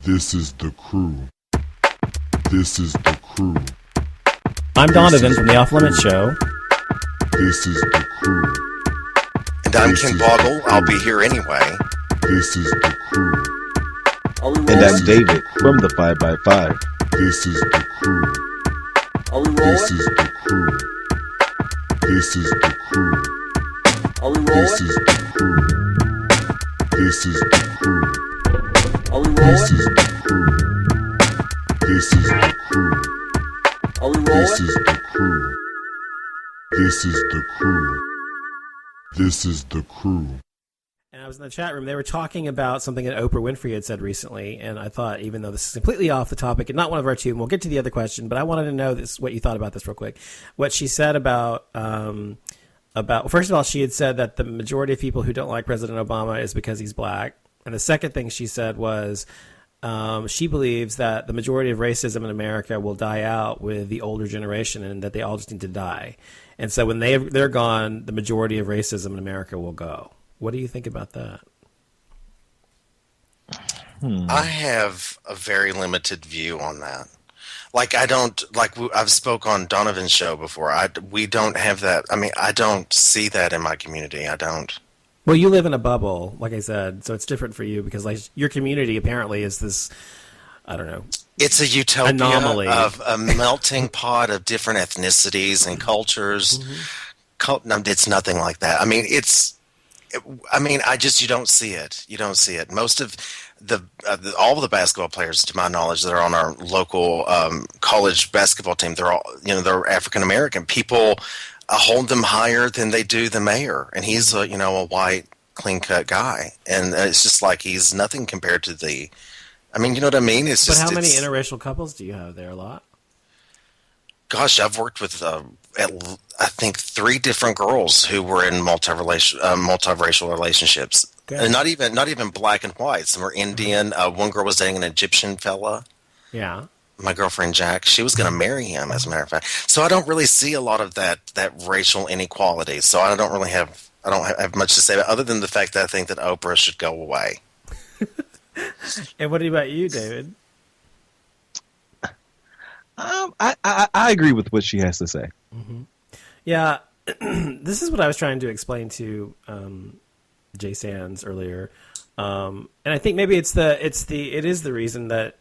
This is the crew. This is the crew. I'm Donovan from the Off Limits Show. This is the crew. And I'm Ken Boggle. I'll be here anyway. This is the crew. And I'm David from the 5x5. This is the crew. Are we rolling? This is the crew. This is the crew. Are we rolling? This is the crew. This is the crew. Are we This rolling? is the crew. This is the crew. Are we This rolling? is the crew. This is the crew. This is the crew. And I was in the chat room. They were talking about something that Oprah Winfrey had said recently, and I thought, even though this is completely off the topic and not one of our two, and we'll get to the other question, but I wanted to know what you thought about this real quick. What she said about first of all, she had said that the majority of people who don't like President Obama is because he's black, and the second thing she said was she believes that the majority of racism in America will die out with the older generation, and that they all just need to die. And so when they're gone, the majority of racism in America will go. What do you think about that? I have a very limited view on that. Like, I don't, like, I've spoke on Donovan's show before. We don't have that. I mean, I don't see that in my community. I don't. Well, you live in a bubble, like I said, so it's different for you because, like, your community apparently is this, I don't know. It's a utopia Anomaly. of a melting pot of different ethnicities and cultures. No, it's nothing like that. I mean, you don't see it. You don't see it. Most of all of the basketball players, to my knowledge, that are on our local college basketball team, they're all, they're African American. People hold them higher than they do the mayor, and he's a white, clean cut guy, and it's just like he's nothing compared to the. I mean, you know what I mean? It's just. But how many interracial couples do you have there? A lot. Gosh, I've worked with I think 3 different girls who were in multiracial relationships. Okay. And not even black and white. Some were Indian. One girl was dating an Egyptian fella. Yeah. My girlfriend Jack, she was going to marry him, as a matter of fact. So I don't really see a lot of that racial inequality. So I don't have much to say about, other than the fact that I think that Oprah should go away. And what about you, David? I agree with what she has to say. Mm-hmm. Yeah, this is what I was trying to explain to Jay Sands earlier, and I think maybe it is the reason that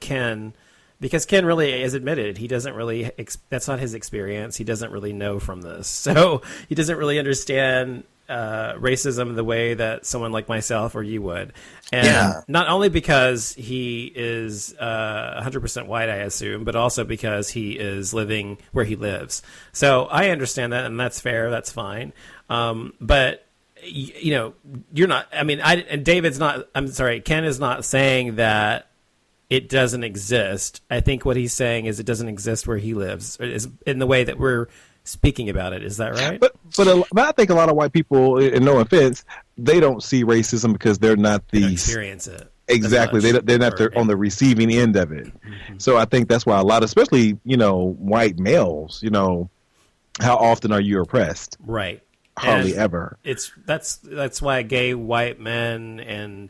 Ken, because Ken really has admitted he doesn't really that's not his experience. He doesn't really know from this, so he doesn't really understand racism the way that someone like myself or you would. And not only because he is 100% white, I assume, but also because he is living where he lives. So I understand that, and that's fair. That's fine. But you're not. I mean, and David's not. I'm sorry. Ken is not saying that it doesn't exist. I think what he's saying is it doesn't exist where he lives, is in the way that we're speaking about it. Is that right? But I think a lot of white people, and no offense, they don't see racism because they're not They don't experience it. Exactly. They're not on the receiving end of it. Mm-hmm. So I think that's why a lot, especially, white males, how often are you oppressed? Right. Hardly and ever. That's why gay white men and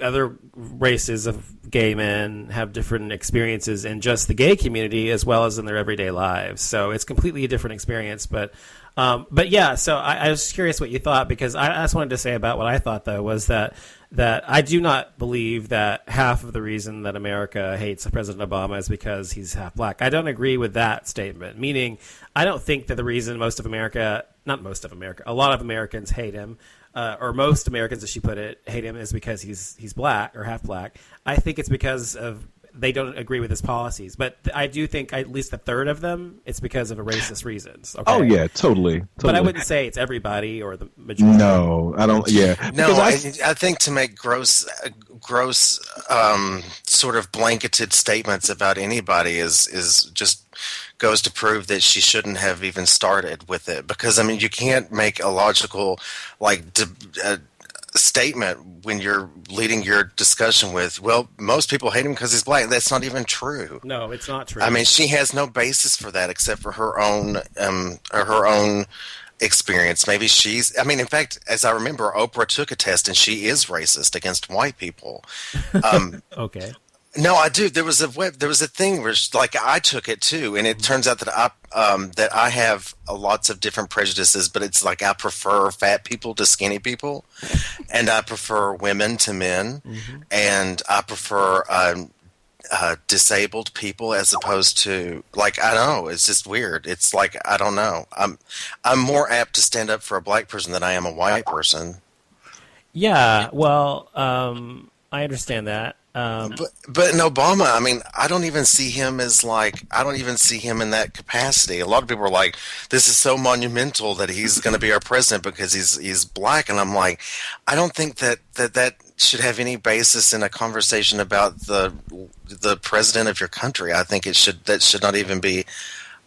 other races of gay men have different experiences in just the gay community as well as in their everyday lives. So it's completely a different experience. But yeah, so I was curious what you thought, because I just wanted to say about what I thought, though, was that I do not believe that half of the reason that America hates President Obama is because he's half black. I don't agree with that statement, meaning I don't think that the reason a lot of Americans hate him, or most Americans, as she put it, hate him, is because he's black or half black. I think it's because of they don't agree with his policies. But I do think at least a third of them, it's because of racist reasons. Okay? Oh, yeah, totally. But I wouldn't say it's everybody or the majority. No, I don't. Yeah. No, I think to make gross sort of blanketed statements about anybody is just goes to prove that she shouldn't have even started with it. Because, I mean, you can't make a logical, statement when you're leading your discussion with, well, most people hate him because he's black. That's not even true. No, it's not true. I mean, she has no basis for that except for her own experience. Maybe she's, I mean, in fact, as I remember, Oprah took a test and she is racist against white people. Okay. No, I do. There was a thing where, like, I took it too, and it turns out that I have lots of different prejudices, but it's like I prefer fat people to skinny people, and I prefer women to men, and I prefer disabled people as opposed to, like, I don't know. It's just weird. It's like, I don't know. I'm more apt to stand up for a black person than I am a white person. Yeah. Well, I understand that. But in Obama, I mean, I don't even see him as like, I don't even see him in that capacity. A lot of people are like, this is so monumental that he's going to be our president because he's black. And I'm like, I don't think that should have any basis in a conversation about the president of your country. I think that should not even be.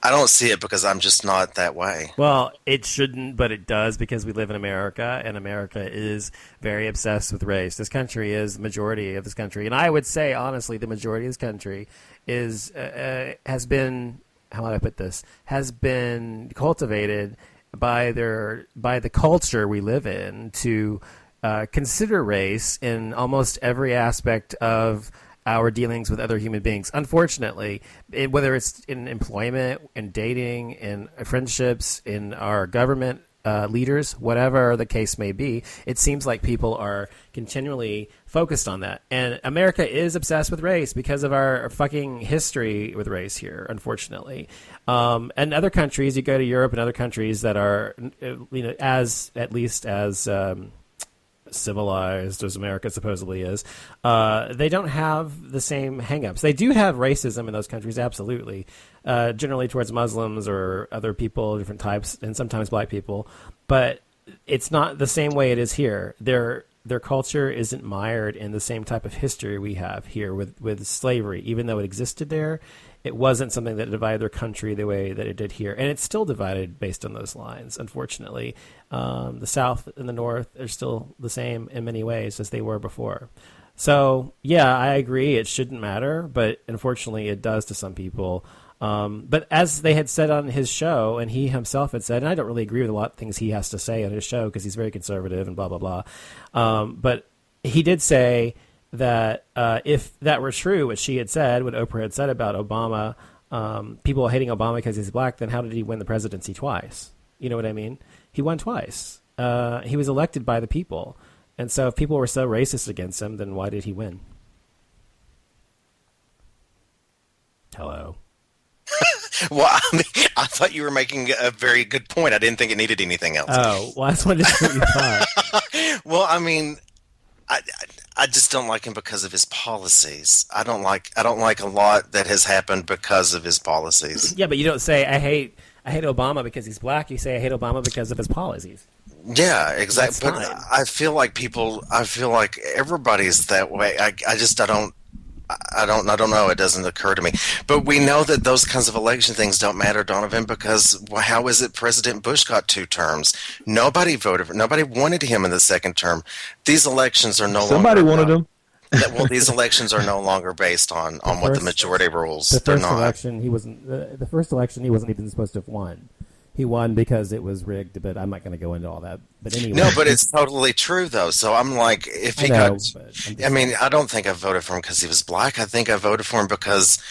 I don't see it because I'm just not that way. Well, it shouldn't, but it does because we live in America, and America is very obsessed with race. This country is the majority of this country, and I would say, honestly, the majority of this country has been, how would I put this, has been cultivated by the culture we live in to consider race in almost every aspect of our dealings with other human beings. Unfortunately, whether it's in employment, in dating, in friendships, in our government leaders, whatever the case may be, it seems like people are continually focused on that. And America is obsessed with race because of our fucking history with race here, unfortunately. And other countries, you go to Europe and other countries that are, at least as civilized as America supposedly is, they don't have the same hangups. They do have racism in those countries, absolutely, generally towards Muslims or other people, different types, and sometimes black people. But it's not the same way it is here. Their culture isn't mired in the same type of history we have here with slavery. Even though it existed there, it wasn't something that divided their country the way that it did here. And it's still divided based on those lines, unfortunately. The South and the North are still the same in many ways as they were before. So, yeah, I agree it shouldn't matter, but unfortunately it does to some people. But as they had said on his show, and he himself had said, and I don't really agree with a lot of things he has to say on his show because he's very conservative and blah, blah, blah. But he did say that if that were true, what she had said, what Oprah had said about Obama, people hating Obama because he's black, then how did he win the presidency twice? You know what I mean? He won twice. He was elected by the people. And so if people were so racist against him, then why did he win? Hello. Well, I mean, I thought you were making a very good point. I didn't think it needed anything else. Oh, well, I just wanted to see what you thought. Well, I mean, I just don't like him because of his policies. I don't like a lot that has happened because of his policies. Yeah, but you don't say I hate Obama because he's black. You say I hate Obama because of his policies. Yeah, exactly. But fine. I feel like everybody's that way. I don't know. It doesn't occur to me. But we know that those kinds of election things don't matter, Donovan, because how is it President Bush got 2 terms? Nobody wanted him in the second term. These elections are no longer. Somebody wanted him. Well, these elections are no longer based on what the majority rules. The They're first not. election, he wasn't. The first election, he wasn't even supposed to have won. He won because it was rigged, but I'm not going to go into all that. But anyway. No, but it's totally true, though. So I'm like, if he I mean, I don't think I voted for him because he was black. I think I voted for him because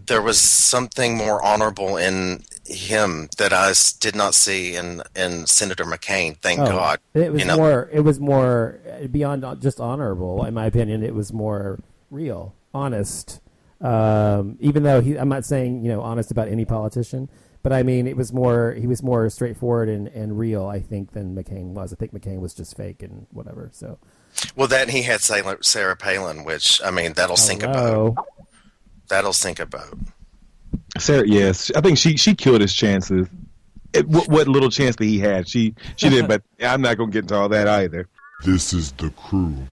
there was something more honorable in him that I did not see in Senator McCain. Thank God. It was more. It was more beyond just honorable, in my opinion. It was more real, honest. Even though I'm not saying honest about any politician. But I mean, he was more straightforward and real, I think, than McCain was. I think McCain was just fake and whatever. So, well, then he had Sarah Palin, which I mean, that'll sink a boat. That'll sink a boat. Sarah, yes, I think she killed his chances. What little chance that he had, she did. But I'm not gonna get into all that either. This is the crew.